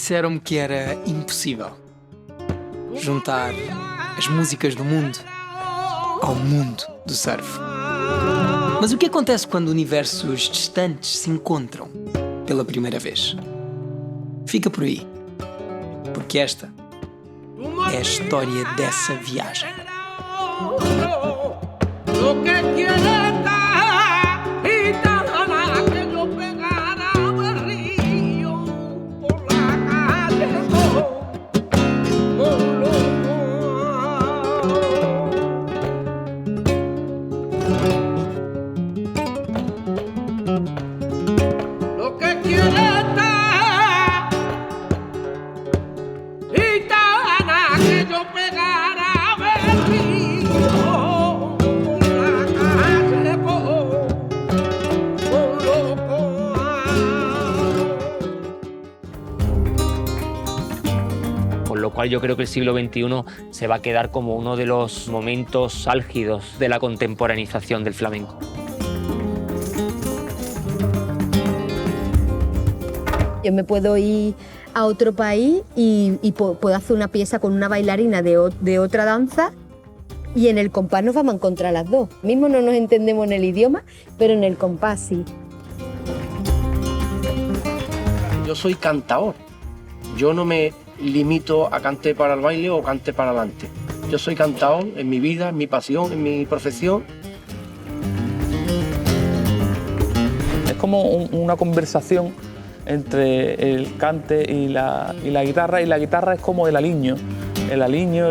Disseram-me que era impossível juntar as músicas do mundo ao mundo do surf. Mas o que acontece quando universos distantes se encontram pela primeira vez? Fica por aí, porque esta é a história dessa viagem. Con lo cual yo creo que el siglo XXI se va a quedar como uno de los momentos álgidos de la contemporaneización del flamenco. Yo me puedo ir a otro país y puedo hacer una pieza con una bailarina de otra danza y en el compás nos vamos a encontrar las dos. Mismo no nos entendemos en el idioma, pero en el compás sí. Yo soy cantador. Yo no me limito a cante para el baile o cante para adelante. Yo soy cantador en mi vida, en mi pasión, en mi profesión. Es como una conversación entre el cante y la guitarra, y la guitarra es como el aliño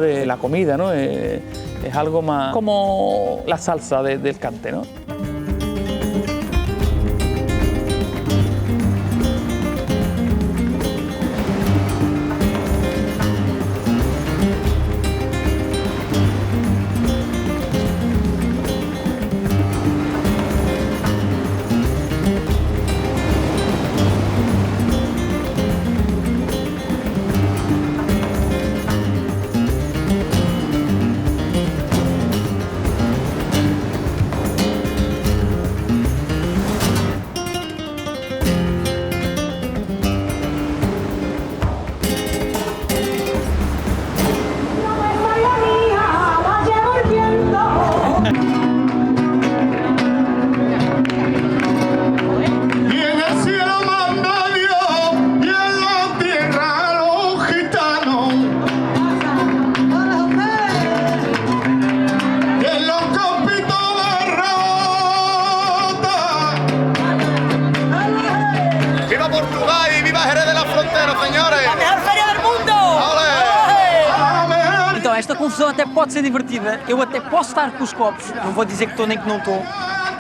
de la comida, ¿no? Es algo más como la salsa del cante, ¿no? Esta confusão até pode ser divertida, eu até posso estar com os copos, não vou dizer que estou nem que não estou,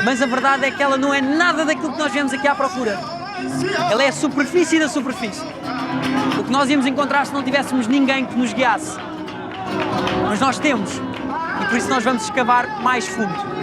mas a verdade é que ela não é nada daquilo que nós viemos aqui à procura. Ela é a superfície da superfície. O que nós íamos encontrar se não tivéssemos ninguém que nos guiasse. Mas nós temos, e por isso nós vamos escavar mais fundo.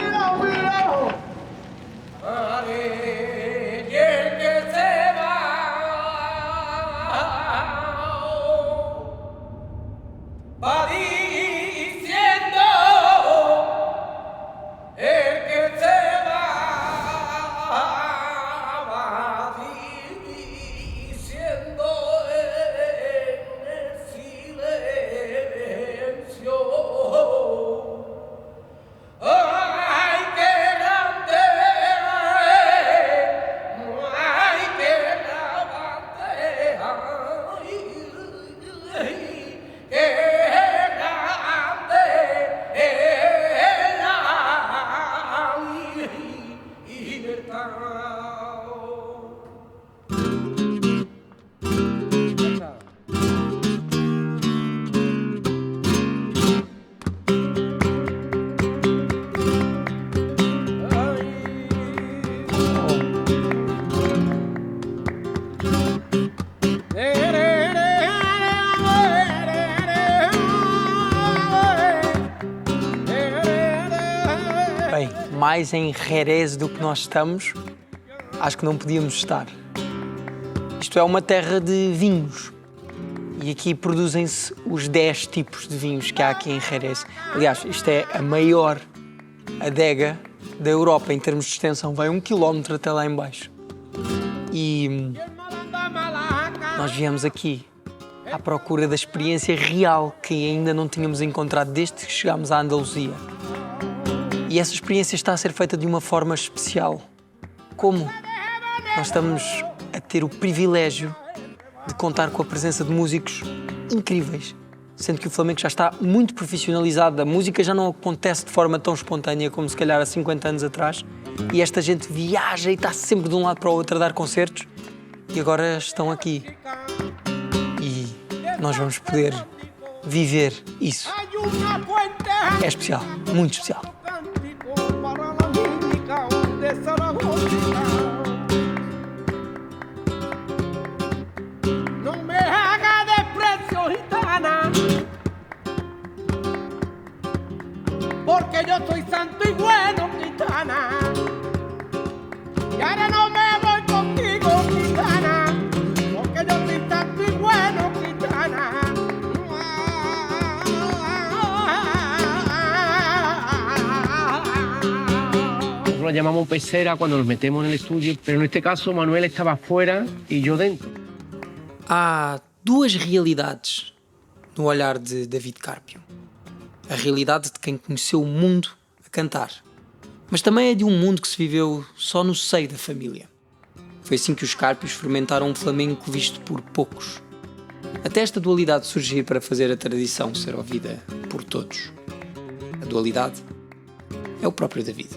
Bem, mais em Jerez do que nós estamos, acho que não podíamos estar. Isto é uma terra de vinhos. E aqui produzem-se os 10 tipos de vinhos que há aqui em Jerez. Aliás, isto é a maior adega da Europa em termos de extensão. Vai 1 quilómetro até lá em baixo. E nós viemos aqui à procura da experiência real que ainda não tínhamos encontrado desde que chegámos à Andaluzia. E essa experiência está a ser feita de uma forma especial. Como? Nós estamos a ter o privilégio de contar com a presença de músicos incríveis, sendo que o flamenco já está muito profissionalizado, a música já não acontece de forma tão espontânea como se calhar há 50 anos atrás, e esta gente viaja e está sempre de um lado para o outro a dar concertos, e agora estão aqui. E nós vamos poder viver isso. É especial, muito especial. Porque yo soy santo y bueno, gitana. Y ahora no me voy contigo, gitana. Porque yo soy santo y bueno, gitana. Nosotros la llamamos pecera cuando nos metemos en el estudio, pero en este caso Manuel estaba fuera y yo dentro. Há duas realidades no olhar de David Carpio. A realidade de quem conheceu o mundo a cantar, mas também é de um mundo que se viveu só no seio da família. Foi assim que os Cárpios fermentaram um flamenco visto por poucos, até esta dualidade surgir para fazer a tradição ser ouvida por todos. A dualidade é o próprio David.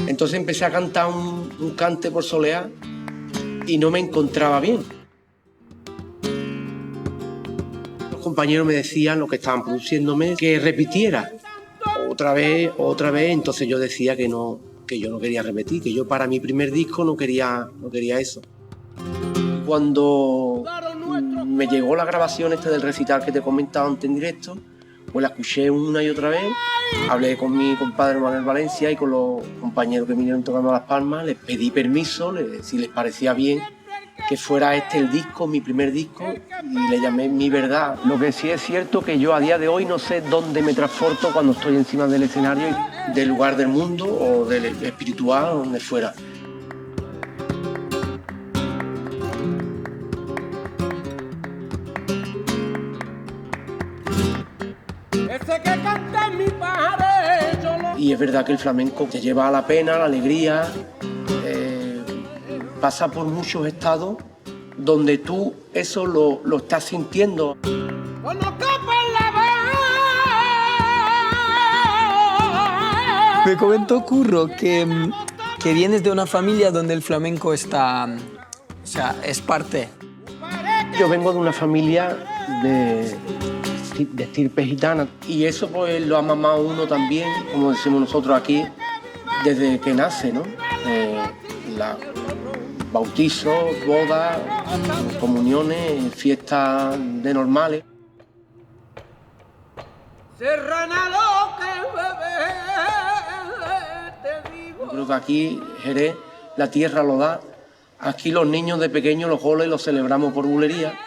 Entonces empecé a cantar un cante por soleá y no me encontraba bien. Los compañeros me decían, los que estaban produciéndome, que repitiera otra vez, entonces yo decía que yo no quería repetir, que yo para mi primer disco no quería eso. Cuando me llegó la grabación del recital que te he comentado antes en directo, pues la escuché una y otra vez, hablé con mi compadre Manuel Valencia y con los compañeros que vinieron tocando las palmas, les pedí permiso, si les parecía bien que fuera el disco, mi primer disco, y le llamé Mi Verdad. Lo que sí es cierto que yo a día de hoy no sé dónde me transporto cuando estoy encima del escenario, del lugar del mundo o del espiritual o donde fuera. Y es verdad que el flamenco te lleva a la pena, a la alegría, pasa por muchos estados donde tú eso lo estás sintiendo. Me comentó Curro que vienes de una familia donde el flamenco está, o sea, es parte. Yo vengo de una familia de estirpe gitana y eso pues lo ha mamado uno también, como decimos nosotros aquí, desde que nace, ¿no? Bautizos, bodas, comuniones, fiestas de normales. Yo creo que aquí, Jerez, la tierra lo da. Aquí los niños de pequeños los goles los celebramos por bulería.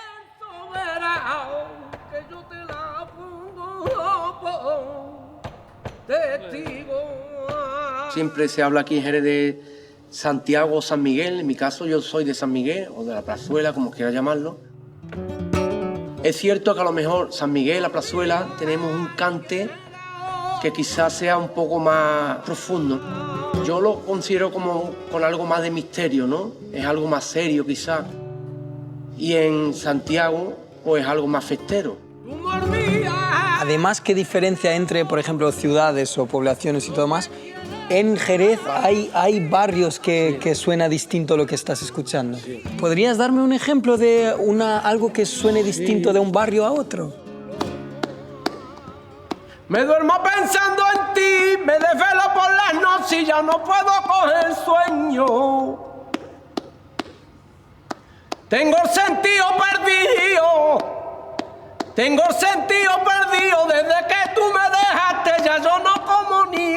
Siempre se habla aquí en Jerez de Santiago o San Miguel. En mi caso yo soy de San Miguel o de la Plazuela, como quiera llamarlo. Es cierto que a lo mejor San Miguel, la Plazuela, tenemos un cante que quizás sea un poco más profundo. Yo lo considero como con algo más de misterio, ¿no? Es algo más serio quizás. Y en Santiago, pues algo más festero. Además, ¿qué diferencia entre, por ejemplo, ciudades o poblaciones y todo más? En Jerez hay barrios que suena distinto a lo que estás escuchando. Sí. ¿Podrías darme un ejemplo de algo que suene distinto de un barrio a otro? Me duermo pensando en ti, me desvelo por las noches y ya no puedo coger sueño. Tengo el sentido perdido. Tengo el sentido perdido desde que tú me dejaste, ya yo no como ni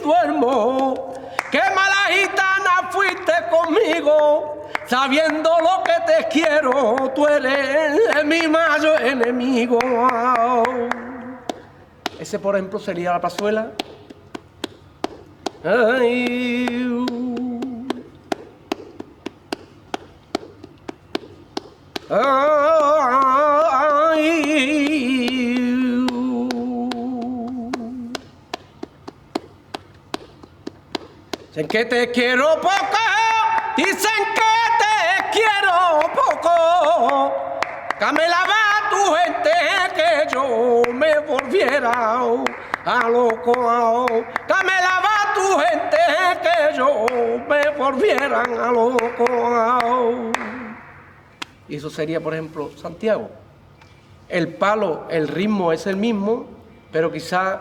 duermo. Qué mala gitana fuiste conmigo, sabiendo lo que te quiero, tú eres mi mayor enemigo. Ese, por ejemplo, sería la Plazuela. Ay, dicen que te quiero poco, dicen que te quiero poco. Camela va tu gente que yo me volviera a loco. Camela va tu gente que yo me volviera a loco. Y eso sería, por ejemplo, Santiago. El palo, el ritmo es el mismo, pero quizá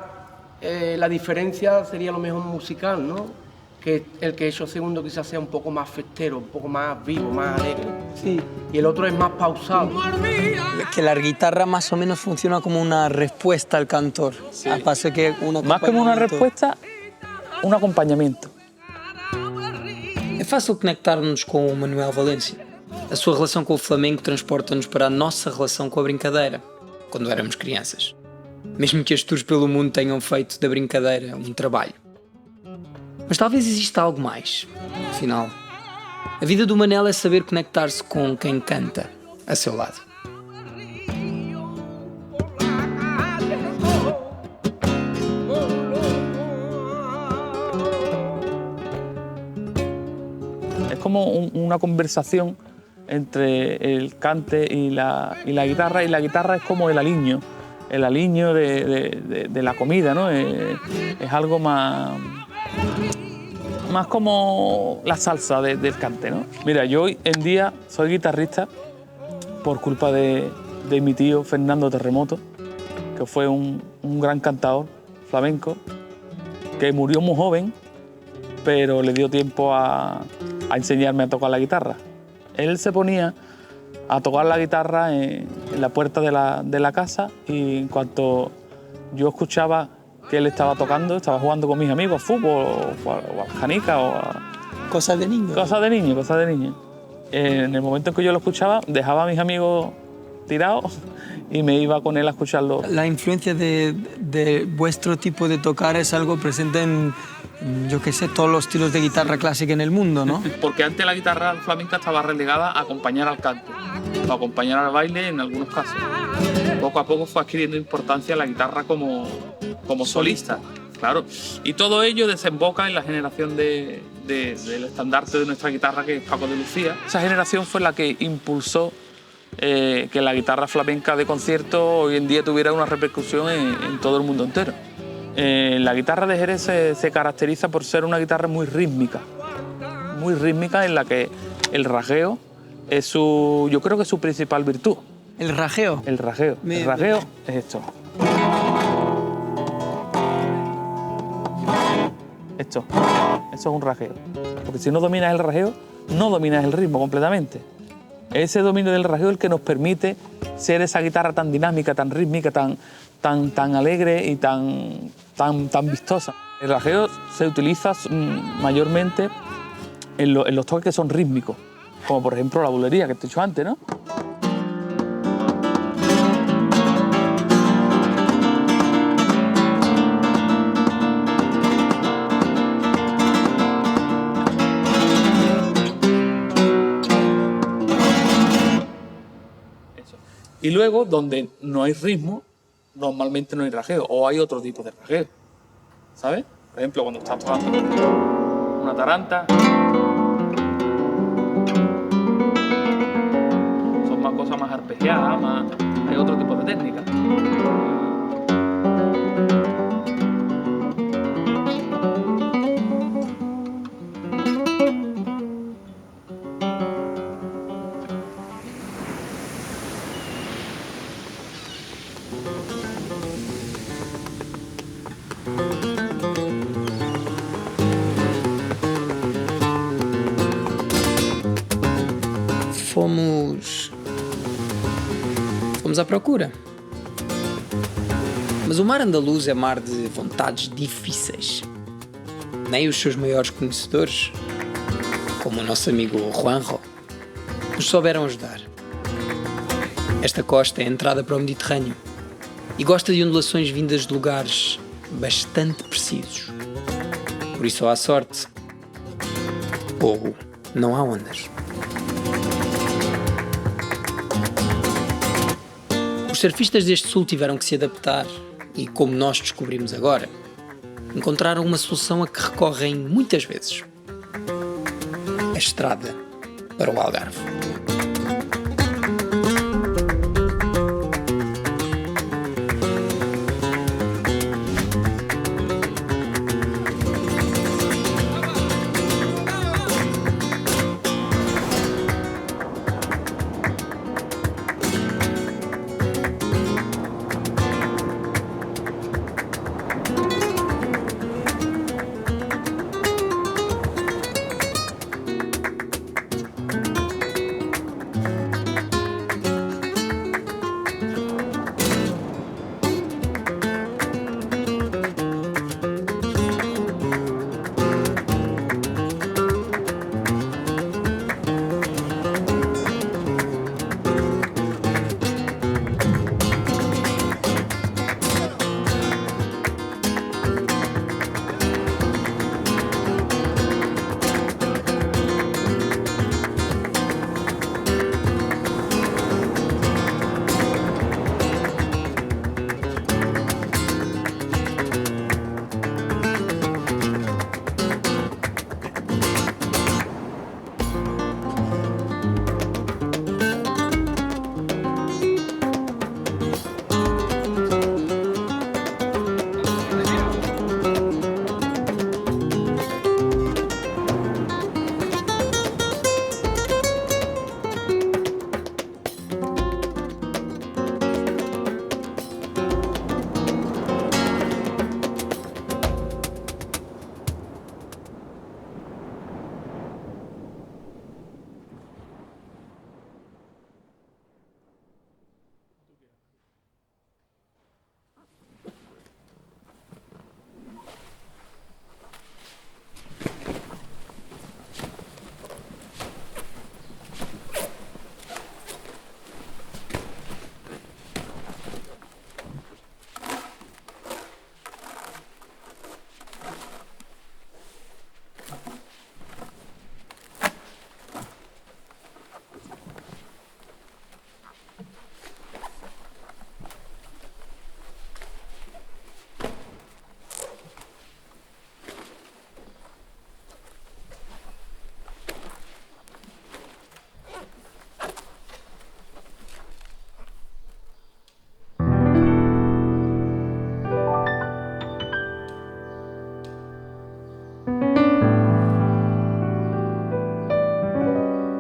la diferencia sería lo mejor musical, ¿no? Que el que he hecho segundo quizás sea un poco más festero, un poco más vivo, más alegre. Sí. Y el otro es más pausado. Que la guitarra más o menos funciona como una respuesta al cantor. Sí. Al paso que más como una respuesta, un acompañamiento. É fácil conectar-nos com o Manuel Valência. A sua relação com o flamenco transporta-nos para a nossa relação com a brincadeira, quando éramos crianças. Mesmo que as tours pelo mundo tenham feito da brincadeira um trabalho. Mas talvez exista algo mais. Afinal, a vida do Manel é saber conectar-se com quem canta a seu lado. Es como una conversación entre el cante y la guitarra, y la guitarra es como el aliño de la comida, ¿no? Es algo más como la salsa del cante, ¿no? Mira, yo hoy en día soy guitarrista por culpa de mi tío Fernando Terremoto, que fue un gran cantador flamenco, que murió muy joven, pero le dio tiempo a enseñarme a tocar la guitarra. Él se ponía a tocar la guitarra en la puerta de la casa, y en cuanto yo escuchaba que él estaba tocando, estaba jugando con mis amigos a fútbol o a canica o a... Cosas de niño. Cosas de niño. En el momento en que yo lo escuchaba, dejaba a mis amigos tirados y me iba con él a escucharlo. La influencia de vuestro tipo de tocar es algo presente en, yo qué sé, todos los estilos de guitarra clásica en el mundo, ¿no? Porque antes la guitarra flamenca estaba relegada a acompañar al canto, a acompañar al baile en algunos casos. Poco a poco fue adquiriendo importancia la guitarra como solista, claro. Y todo ello desemboca en la generación del estandarte de nuestra guitarra, que es Paco de Lucía. Esa generación fue la que impulsó que la guitarra flamenca de concierto hoy en día tuviera una repercusión en todo el mundo entero. La guitarra de Jerez se caracteriza por ser una guitarra muy rítmica en la que el rajeo es yo creo que es su principal virtud. ¿El rajeo? El rajeo. El rajeo es esto. Esto es un rajeo. Porque si no dominas el rajeo, no dominas el ritmo completamente. Ese dominio del rajeo es el que nos permite ser esa guitarra tan dinámica, tan rítmica, tan alegre y tan vistosa. El rajeo se utiliza mayormente en los toques que son rítmicos, como por ejemplo la bulería que te he dicho antes, ¿no? Y luego, donde no hay ritmo, normalmente no hay rajeo, o hay otro tipo de rajeo, ¿sabes? Por ejemplo, cuando estás tocando una taranta, son más cosas más arpegiadas, hay otro tipo de técnica. Fomos à procura. Mas o mar andaluz é mar de vontades difíceis. Nem os seus maiores conhecedores, como o nosso amigo Juanjo, nos souberam ajudar. Esta costa é a entrada para o Mediterrâneo e gosta de ondulações vindas de lugares bastante precisos. Por isso há sorte. Ou não há ondas. Os surfistas deste sul tiveram que se adaptar e, como nós descobrimos agora, encontraram uma solução a que recorrem muitas vezes: a estrada para o Algarve.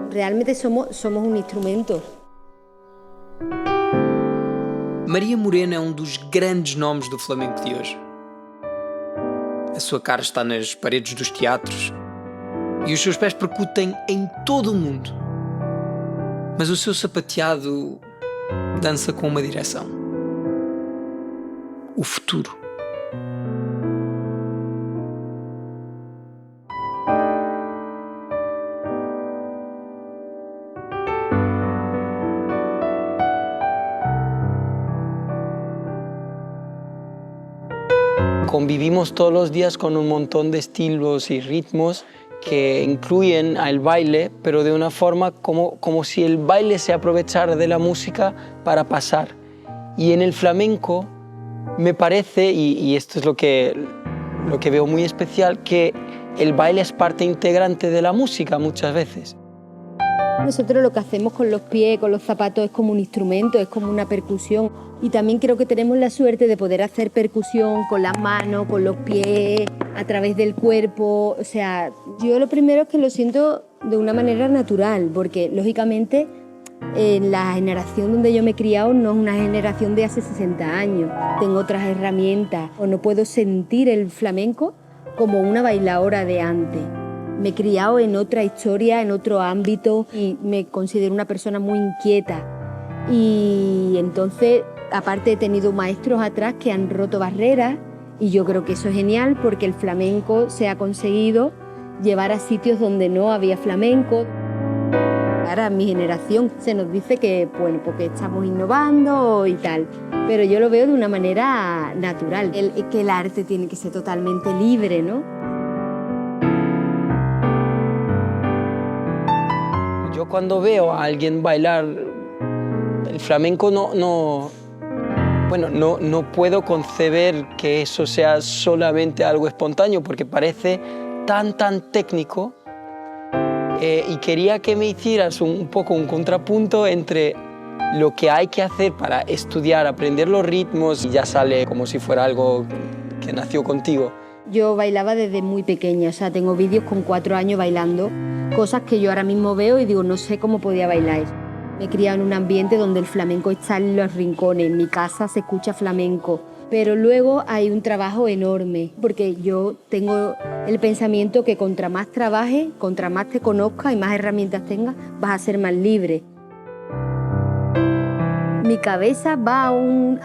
Realmente somos un instrumento. Maria Morena é um dos grandes nomes do flamenco de hoje. A sua cara está nas paredes dos teatros e os seus pés percutem em todo o mundo. Mas o seu sapateado dança com uma direção: o futuro. Convivimos todos los días con un montón de estilos y ritmos que incluyen al baile, pero de una forma como si el baile se aprovechara de la música para pasar. Y en el flamenco me parece, y esto es lo que veo muy especial, que el baile es parte integrante de la música muchas veces. Nosotros lo que hacemos con los pies, con los zapatos, es como un instrumento, es como una percusión. Y también creo que tenemos la suerte de poder hacer percusión con las manos, con los pies, a través del cuerpo. O sea, yo lo primero es que lo siento de una manera natural, porque lógicamente en la generación donde yo me he criado no es una generación de hace 60 años. Tengo otras herramientas, o no puedo sentir el flamenco como una bailadora de antes. Me he criado en otra historia, en otro ámbito, y me considero una persona muy inquieta. Y entonces, aparte, he tenido maestros atrás que han roto barreras, y yo creo que eso es genial porque el flamenco se ha conseguido llevar a sitios donde no había flamenco. Ahora, a mi generación se nos dice que, bueno, porque estamos innovando y tal, pero yo lo veo de una manera natural, que el arte tiene que ser totalmente libre, ¿no? Yo cuando veo a alguien bailar el flamenco no puedo conceber que eso sea solamente algo espontáneo porque parece tan técnico y quería que me hicieras un poco un contrapunto entre lo que hay que hacer para estudiar, aprender los ritmos y ya sale como si fuera algo que nació contigo. Yo bailaba desde muy pequeña, o sea, tengo vídeos con 4 años bailando, cosas que yo ahora mismo veo y digo, no sé cómo podía bailar eso. Me he criado en un ambiente donde el flamenco está en los rincones, en mi casa se escucha flamenco, pero luego hay un trabajo enorme, porque yo tengo el pensamiento que contra más trabajes, contra más te conozcas y más herramientas tengas, vas a ser más libre. Mi cabeza va a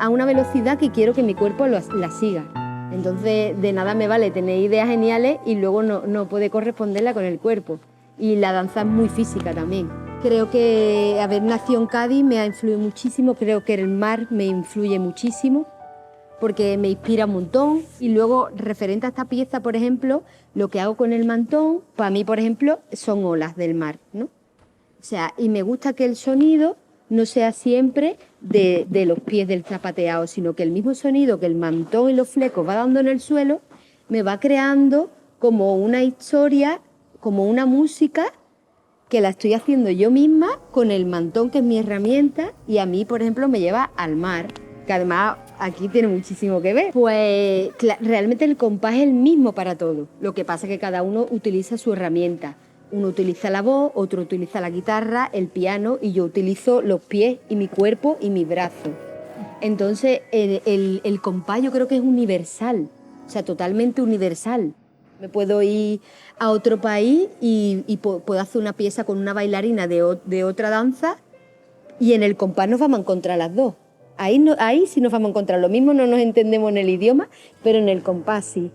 una velocidad que quiero que mi cuerpo la siga. Entonces, de nada me vale tener ideas geniales y luego no poder corresponderla con el cuerpo. Y la danza es muy física también. Creo que haber nacido en Cádiz me ha influido muchísimo, creo que el mar me influye muchísimo, porque me inspira un montón. Y luego, referente a esta pieza, por ejemplo, lo que hago con el mantón, para mí, por ejemplo, son olas del mar, ¿no? O sea, y me gusta que el sonido no sea siempre de los pies del zapateado, sino que el mismo sonido que el mantón y los flecos va dando en el suelo, me va creando como una historia, como una música que la estoy haciendo yo misma con el mantón, que es mi herramienta, y a mí, por ejemplo, me lleva al mar, que además aquí tiene muchísimo que ver. Pues realmente el compás es el mismo para todo, lo que pasa es que cada uno utiliza su herramienta. Uno utiliza la voz, otro utiliza la guitarra, el piano, y yo utilizo los pies y mi cuerpo y mis brazos. Entonces el compás yo creo que es universal, o sea, totalmente universal. Me puedo ir a otro país y puedo hacer una pieza con una bailarina de otra danza y en el compás nos vamos a encontrar las dos. Ahí sí nos vamos a encontrar. Lo mismo no nos entendemos en el idioma, pero en el compás sí.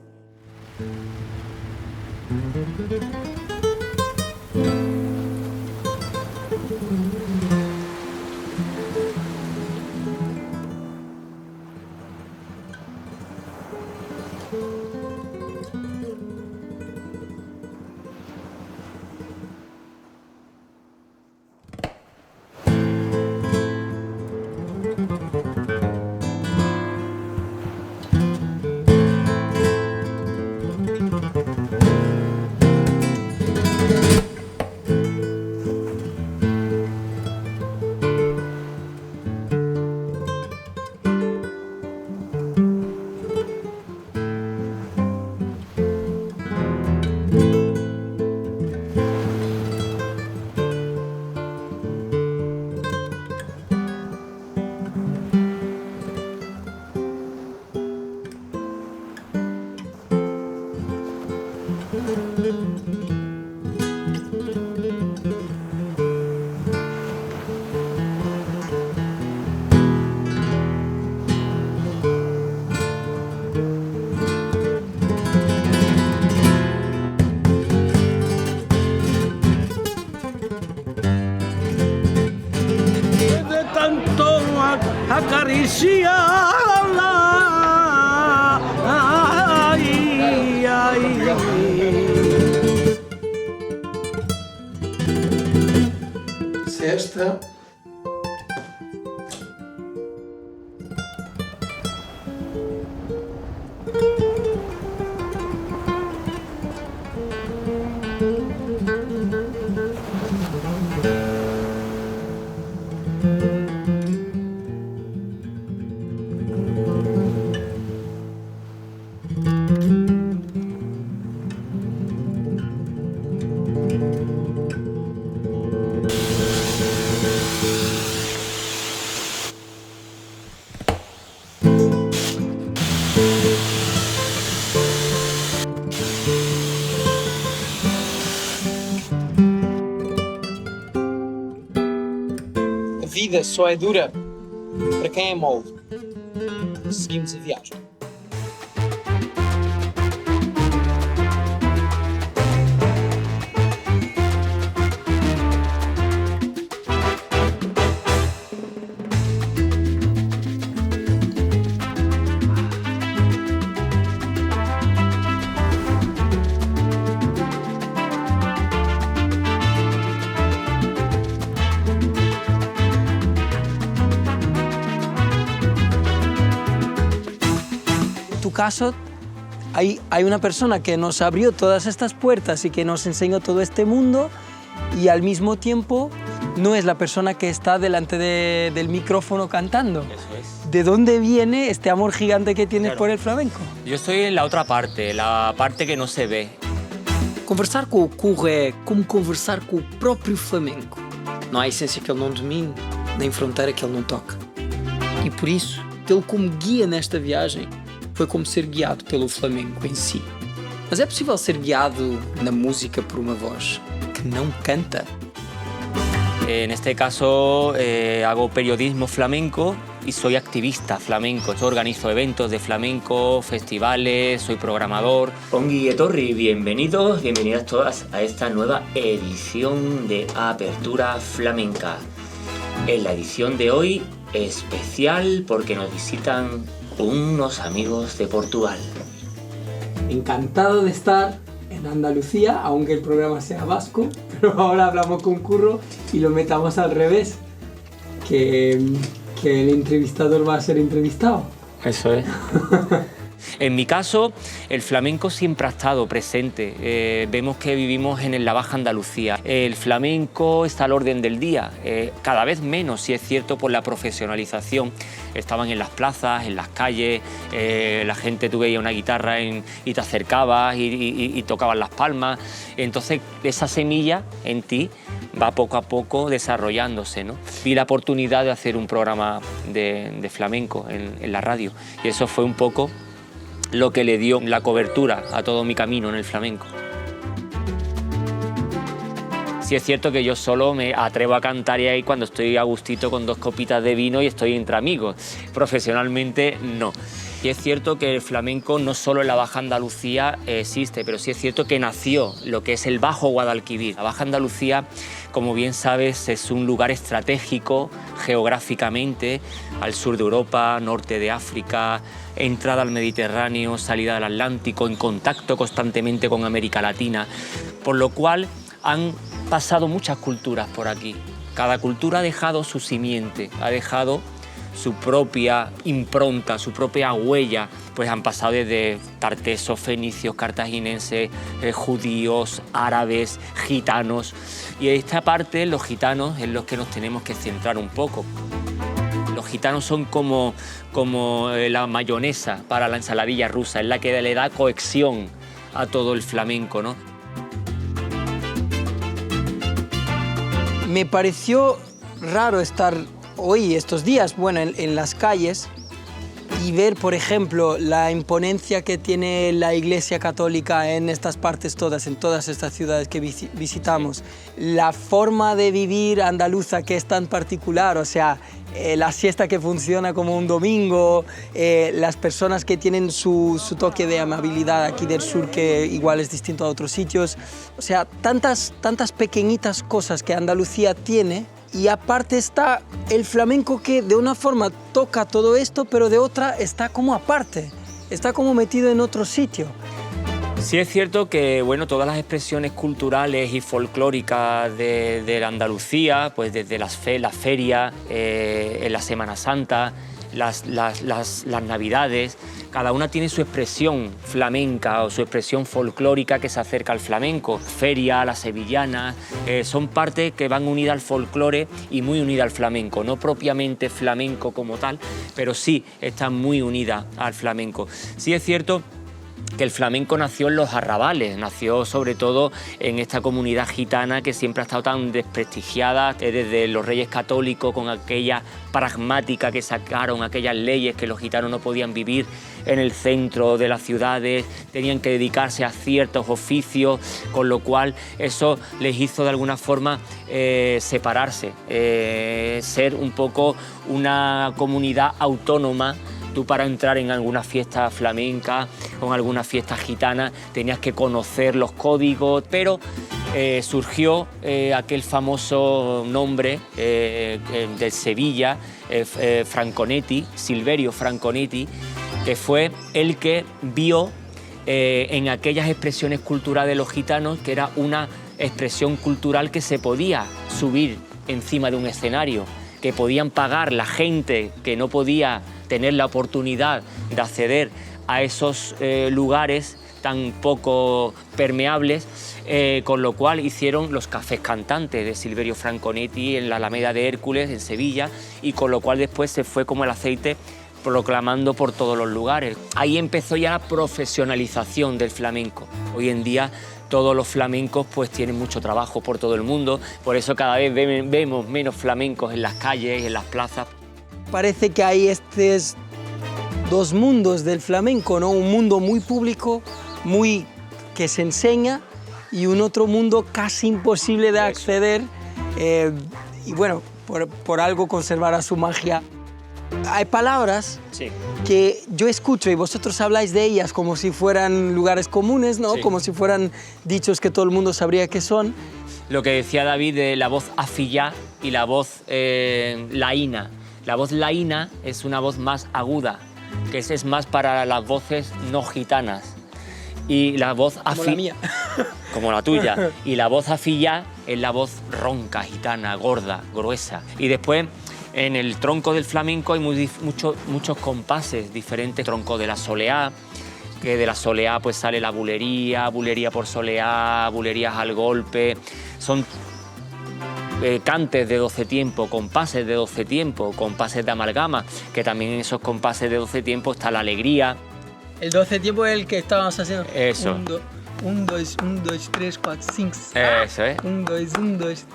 Acariciarla. Ay, ay. Sexta. A vida só é dura para quem é mole. Seguimos a viagem. caso, hay una persona que nos abrió todas estas puertas y que nos enseñó todo este mundo, y al mismo tiempo no es la persona que está delante del micrófono cantando. Eso es. ¿De dónde viene este amor gigante que tienes por el flamenco? Yo estoy en la otra parte, la parte que no se ve. Conversar com o Curro é como conversar com o próprio flamenco. Não há essência que ele não domine, nem fronteira que ele não toque. E por isso, tê-lo como guia nesta viagem foi como ser guiado pelo flamenco em si. Mas é possível ser guiado na música por uma voz que não canta? En este caso hago periodismo flamenco y soy activista flamenco. Yo organizo eventos de flamenco, festivales, soy programador. Ongi etorri, bienvenidos, bienvenidas todas a esta nueva edición de Apertura Flamenca. En la edición de hoy especial porque nos visitan unos amigos de Portugal. Encantado de estar en Andalucía, aunque el programa sea vasco, pero ahora hablamos con Curro y lo metamos al revés, que el entrevistador va a ser entrevistado. Eso es. En mi caso, el flamenco siempre ha estado presente. Vemos que vivimos en la Baja Andalucía. El flamenco está al orden del día, cada vez menos, si es cierto, por la profesionalización. Estaban en las plazas, en las calles, la gente, tú veías una guitarra y te acercabas y tocaban las palmas. Entonces, esa semilla en ti va poco a poco desarrollándose, ¿no? Vi la oportunidad de hacer un programa de flamenco en la radio y eso fue un poco lo que le dio la cobertura a todo mi camino en el flamenco. Sí es cierto que yo solo me atrevo a cantar y ahí cuando estoy a gustito con 2 copitas de vino y estoy entre amigos. Profesionalmente no. Y es cierto que el flamenco no solo en la Baja Andalucía existe, pero sí es cierto que nació lo que es el Bajo Guadalquivir. La Baja Andalucía, como bien sabes, es un lugar estratégico geográficamente al sur de Europa, norte de África, entrada al Mediterráneo, salida al Atlántico, en contacto constantemente con América Latina, por lo cual han pasado muchas culturas por aquí. Cada cultura ha dejado su simiente, ha dejado su propia impronta, su propia huella, pues han pasado desde tartesos, fenicios, cartaginenses, judíos, árabes, gitanos. Y esta parte, los gitanos, es los que nos tenemos que centrar un poco. Los gitanos son como la mayonesa para la ensaladilla rusa, es la que le da cohesión a todo el flamenco, ¿no? Me pareció raro estar hoy, estos días, bueno, en las calles y ver, por ejemplo, la imponencia que tiene la Iglesia Católica en estas partes todas, en todas estas ciudades que visitamos. La forma de vivir andaluza que es tan particular, o sea, la siesta que funciona como un domingo, las personas que tienen su toque de amabilidad aquí del sur que igual es distinto a otros sitios. O sea, tantas pequeñitas cosas que Andalucía tiene. Y aparte está el flamenco que de una forma toca todo esto, pero de otra está como aparte, está como metido en otro sitio. Sí es cierto que bueno, todas las expresiones culturales y folclóricas de la Andalucía, pues desde las ferias, en la Semana Santa, las Navidades, cada una tiene su expresión flamenca o su expresión folclórica que se acerca al flamenco. Feria, las sevillanas, son partes que van unidas al folclore y muy unidas al flamenco. No propiamente flamenco como tal, pero sí están muy unidas al flamenco. Sí es cierto que el flamenco nació en los arrabales, nació sobre todo en esta comunidad gitana que siempre ha estado tan desprestigiada desde los Reyes Católicos, con aquella pragmática que sacaron, aquellas leyes que los gitanos no podían vivir en el centro de las ciudades, tenían que dedicarse a ciertos oficios, con lo cual eso les hizo de alguna forma separarse, ser un poco una comunidad autónoma. Tú para entrar en alguna fiesta flamenca o en alguna fiesta gitana tenías que conocer los códigos, pero surgió aquel famoso nombre de Sevilla, Franconetti, Silverio Franconetti, que fue el que vio en aquellas expresiones culturales de los gitanos que era una expresión cultural que se podía subir encima de un escenario, que podían pagar la gente que no podía tener la oportunidad de acceder a esos lugares tan poco permeables, con lo cual hicieron los cafés cantantes de Silverio Franconetti en la Alameda de Hércules, en Sevilla, y con lo cual después se fue como el aceite proclamando por todos los lugares. Ahí empezó ya la profesionalización del flamenco. Hoy en día todos los flamencos pues tienen mucho trabajo por todo el mundo, por eso cada vez vemos menos flamencos en las calles, en las plazas. Parece que hay estos dos mundos del flamenco, ¿no? Un mundo muy público, muy que se enseña, y un otro mundo casi imposible de acceder, y bueno, por algo conservará su magia. Hay palabras que yo escucho y vosotros habláis de ellas como si fueran lugares comunes, ¿no? Como si fueran dichos que todo el mundo sabría que son. Lo que decía David de la voz afillá y la voz laína. La voz laína es una voz más aguda, que es más para las voces no gitanas. Y la voz como la mía. Como la tuya. Y la voz afillá es la voz ronca, gitana, gorda, gruesa. Y después, en el tronco del flamenco hay muchos compases diferentes. Tronco de la soleá, que de la soleá pues sale la bulería, bulería por soleá, bulerías al golpe. Son cantes de 12 tiempos, compases de 12 tiempos, compases de amalgama, que también en esos compases de 12 tiempos está la alegría. El 12 tiempos es el que estábamos haciendo. Eso. 1, 2, 3, 4, 5. Eso, ¿eh? 1, 2, 1, 2.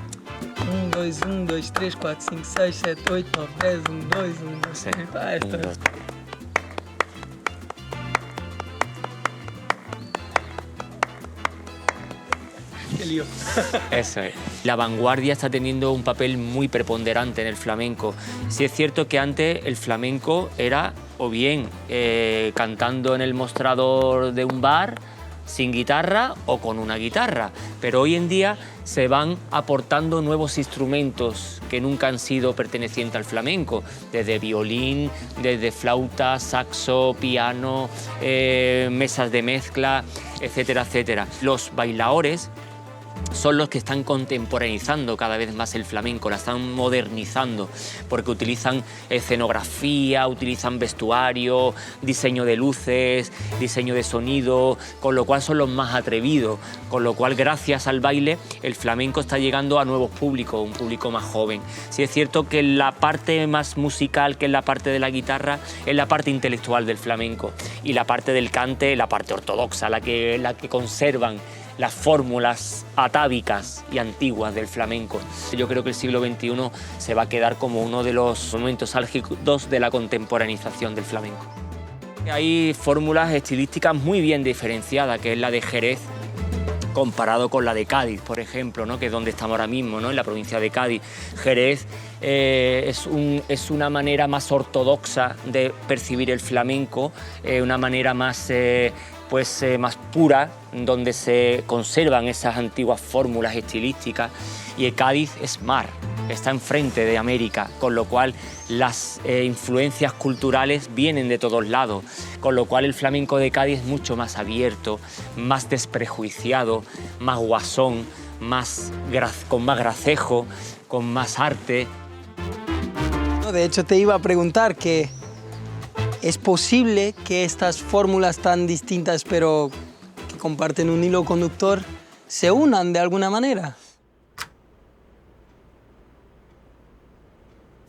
1, 2, 1, 2, 3, 4, 5, 6, 7, 8, 9, 10, 1, 2, 1, 2, 3. Ah, esto es. Qué lío. Eso es. La vanguardia está teniendo un papel muy preponderante en el flamenco. Sí es cierto que antes el flamenco era o bien cantando en el mostrador de un bar, sin guitarra o con una guitarra, pero hoy en día se van aportando nuevos instrumentos que nunca han sido pertenecientes al flamenco, desde violín, desde flauta, saxo, piano, mesas de mezcla, etcétera, etcétera. Los bailaores son los que están contemporaneizando cada vez más el flamenco, la están modernizando, porque utilizan escenografía, utilizan vestuario, diseño de luces, diseño de sonido, con lo cual son los más atrevidos, con lo cual gracias al baile el flamenco está llegando a nuevos públicos, un público más joven. Sí es cierto que la parte más musical, que es la parte de la guitarra, es la parte intelectual del flamenco, y la parte del cante, la parte ortodoxa, la que conservan las fórmulas atávicas y antiguas del flamenco. Yo creo que el siglo XXI se va a quedar como uno de los momentos álgidos de la contemporaneización del flamenco. Hay fórmulas estilísticas muy bien diferenciadas, que es la de Jerez comparado con la de Cádiz, por ejemplo, ¿no? Que es donde estamos ahora mismo, ¿no? En la provincia de Cádiz. Jerez es una manera más ortodoxa de percibir el flamenco, una manera más más pura, donde se conservan esas antiguas fórmulas estilísticas, y el Cádiz es mar, está enfrente de América, con lo cual las influencias culturales vienen de todos lados, con lo cual el flamenco de Cádiz es mucho más abierto, más desprejuiciado, más guasón, con más gracejo, con más arte. De hecho, te iba a preguntar que ¿es posible que estas fórmulas tan distintas, pero que comparten un hilo conductor, se unan de alguna manera?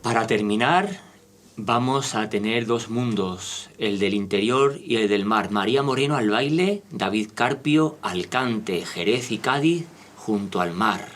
Para terminar, vamos a tener dos mundos, el del interior y el del mar. María Moreno al baile, David Carpio al cante, Jerez y Cádiz junto al mar.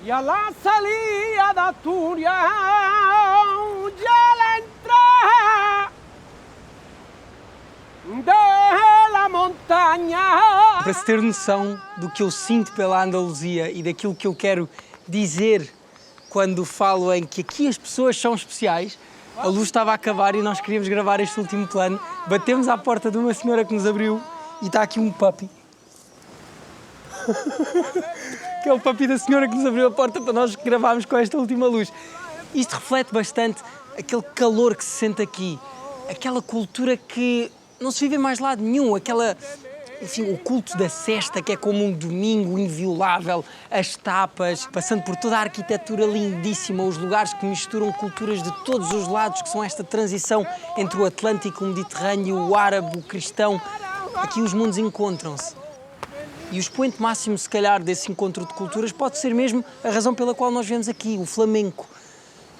Y a la salida de Asturias ya la entrada de la montaña. Para se ter noção do que eu sinto pela Andaluzia e daquilo que eu quero dizer quando falo em que aqui as pessoas são especiais, a luz estava a acabar e nós queríamos gravar este último plano. Batemos à porta de uma senhora que nos abriu e está aqui um puppy. Que é o puppy da senhora que nos abriu a porta para nós gravarmos com esta última luz. Isto reflete bastante aquele calor que se sente aqui, aquela cultura que não se vive em mais lado nenhum, o culto da cesta, que é como um domingo inviolável, as tapas, passando por toda a arquitetura lindíssima, os lugares que misturam culturas de todos os lados, que são esta transição entre o Atlântico, o Mediterrâneo, o árabe, o cristão. Aqui os mundos encontram-se. E o expoente máximo, se calhar, desse encontro de culturas pode ser mesmo a razão pela qual nós viemos aqui, o flamenco.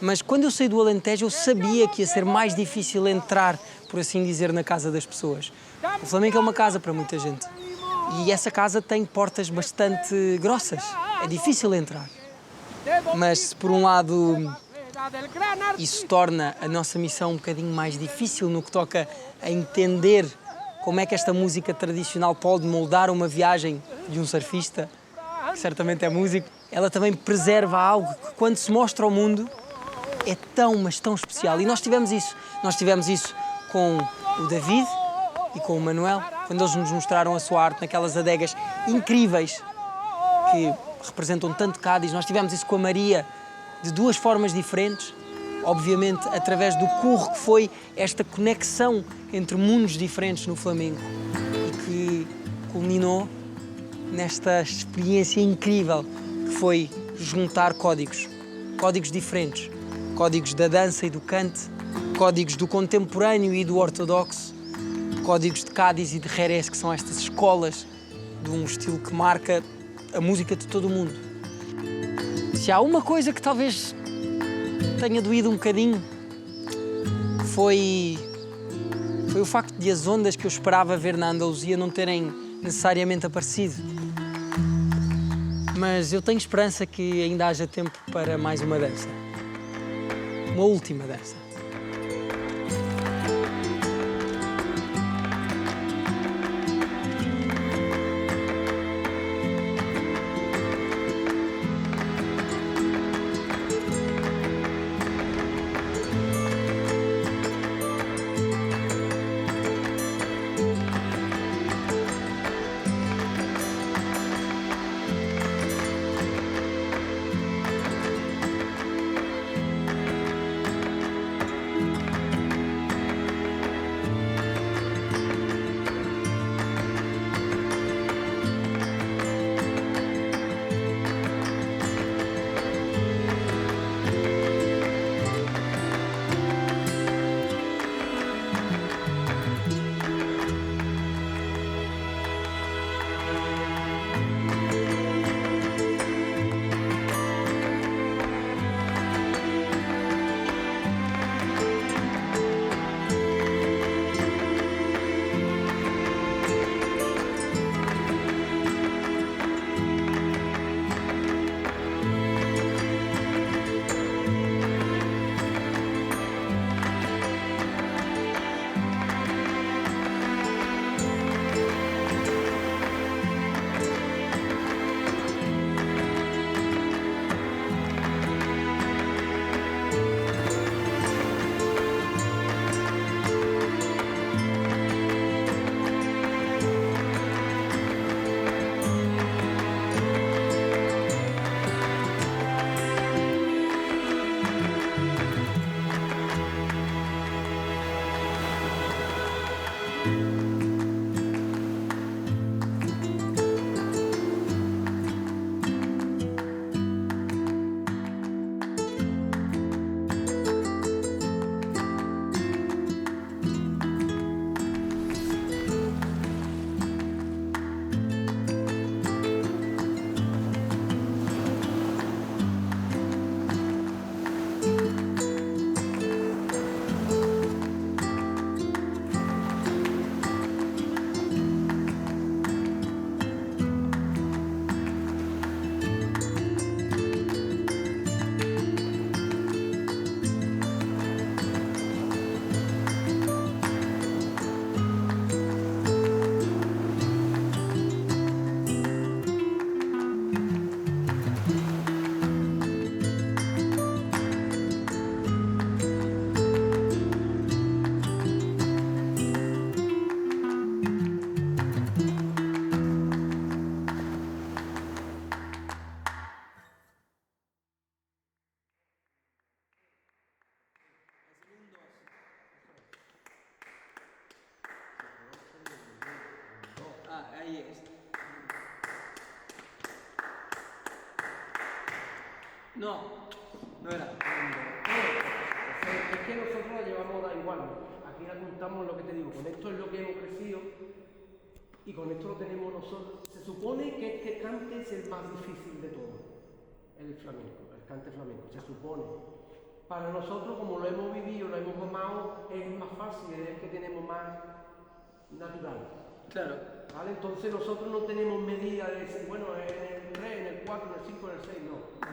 Mas quando eu saí do Alentejo, eu sabia que ia ser mais difícil entrar, por assim dizer, na casa das pessoas. O flamenco é uma casa para muita gente. E essa casa tem portas bastante grossas. É difícil entrar. Mas, se por um lado, isso torna a nossa missão um bocadinho mais difícil no que toca a entender como é que esta música tradicional pode moldar uma viagem de um surfista, que certamente é músico, ela também preserva algo que, quando se mostra ao mundo, é tão, mas tão especial. E nós tivemos isso. Nós tivemos isso com o David e com o Manuel, quando eles nos mostraram a sua arte naquelas adegas incríveis que representam tanto Cádiz. Nós tivemos isso com a Maria, de duas formas diferentes, obviamente através do curro que foi esta conexão entre mundos diferentes no flamenco e que culminou nesta experiência incrível que foi juntar códigos diferentes, códigos da dança e do cante, códigos do contemporâneo e do ortodoxo, códigos de Cádiz e de Jerez, que são estas escolas de um estilo que marca a música de todo o mundo. Se há uma coisa que talvez tenha doído um bocadinho, foi o facto de as ondas que eu esperava ver na Andaluzia não terem necessariamente aparecido. Mas eu tenho esperança que ainda haja tempo para mais uma dança. Uma última dança. No, no era. Es que nosotros la llevamos da igual. Aquí la contamos lo que te digo. Con esto es lo que hemos crecido y con esto lo tenemos nosotros. Se supone que este cante es el más difícil de todos, el flamenco, el cante flamenco. Se supone. Para nosotros, como lo hemos vivido, lo hemos mamado, es más fácil, es el que tenemos más natural. Claro. ¿Vale? Entonces nosotros no tenemos medida de decir, bueno, en el 3, en el 4, en el 5, en el 6, no.